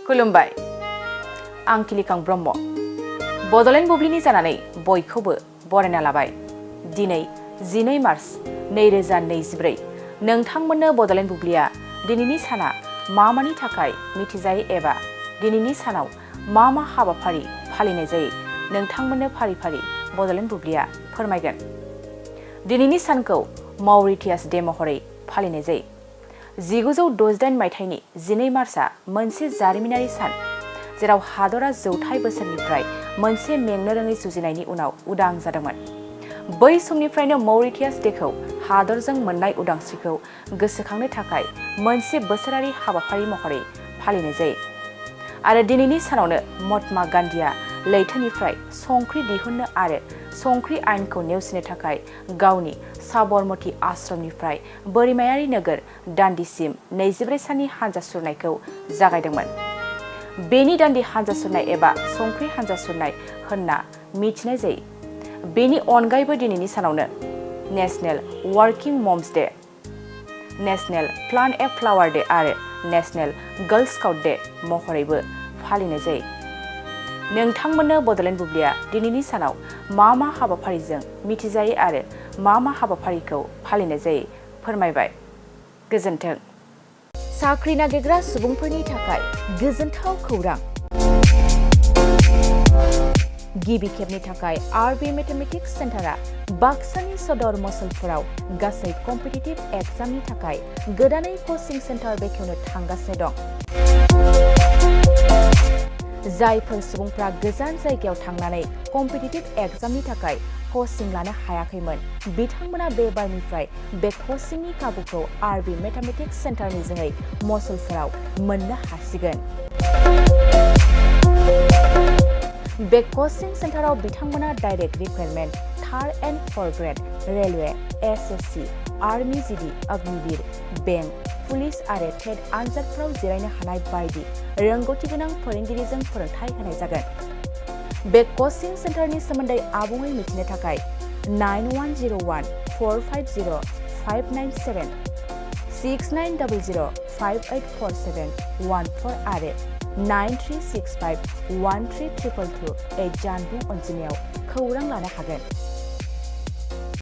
खुलुमबाय आं किलिकां ब्रह्म बड'लेण्ड बुब्लिनि जानानै बयखौबो बरायना लाबाय दिनै 12 मार्च 2024 नोंथांमोननो बड'लेण्ड बुब्लिया दिनैनि साना मानि थाखाय मिथिजायो एबा दिनैनि सानाव मा हाबाफारि फालिनाय जायो नोंथांमोननो फारि फारि बड'लेण्ड बुब्लिया फोरमायगोन दिनैनि सानखौ मौरिटियास डे महरै फालिनाय जायो 1968 मायथाइनि 12 मार्चआ मोनसे जारिमिनारि सान जेराव हादरा जौथाइ बोसोरनिफ्राय मोनसे मेंनो रोङै जुजिनायनि उनाव उदां जादोंमोन बै समनिफ्रायनो मौरिटियास डेखौ हादरजों मोननाय उदांस्रिखौ गोसोखांनो थाखाय मोनसे बोसोरारि हाबाफारि महरै फालिनाय जायो आरो दिनैनि सानावनो महात्मा गान्धीआ लैथोनिफ्राय संख्रि दिहुननो आरो संख्रि आयेनखौ नेवसिनो थाखाय गावनि साबरमती आश्रमनिफ्राय बोरिमायारि नोगोर दान्डीसिम 24 साननि हानजा सुरनायखौ जागायदोंमोन बेनि दान्डी हानजा सुरनाय एबा संख्रि हानजा सुरनाय होनना मिथिनाय जायो बेनि अनगायैबो दिनैनि सानावनो national working moms day national plant a flower day आरो नेशनेल गार्ल स्काउट डे महरैबो फालिनाय जायो नोंथांमोननो बड'लेण्ड बुब्लिया दिनैनि सानाव मा हाबाफारिजों मिथिजायो आरो मा हाबाफारिखौ फालिनाय जायो फोरमायबाय गोजोन्थों साख्रि नागिरग्रा सुबुंफोरनि थाखाय गोजोनथाव खौरां गिबि खेबनि थाखाय आरबि मेथमेटिक्स सेन्टारा बाक्सानि सदर मसलपुराव गासै कम्पिटिटिभ एग्जामनि थाखाय गोदानै कचिं सेन्टार बेखेवनो थांगासिनो दं जायफोर सुबुंफ्रा गोजान जायगायाव थांनानै कम्पिटिटिभ एग्जामनि थाखाय कचिं लानो हायाखैमोन बिथांमोना बे बारनिफ्राय बे कचिंनि खाबुखौ आरबि मेथमेटिक्स सेन्टारनि जोहै मसलपुराव मोननो हासिगोन बे कचिं सेन्टाराव बिथांमोना direct requirement third and forth grade railway SSC army GD Agniveer bank police आरो टेट आनजादफोराव जिरायनो हानाय बायदि रोंगौथि गोनां फोरोंगिरिजों फोरोंथाय होनाय जागोन बे कचिं सेन्टारनि सोमोन्दै आबुङै मिथिनो थाखाय 9101 450 597 6900 5847 14 आरो 9365 1322 जानबुं अनजिमायाव खौरां लानो हागोन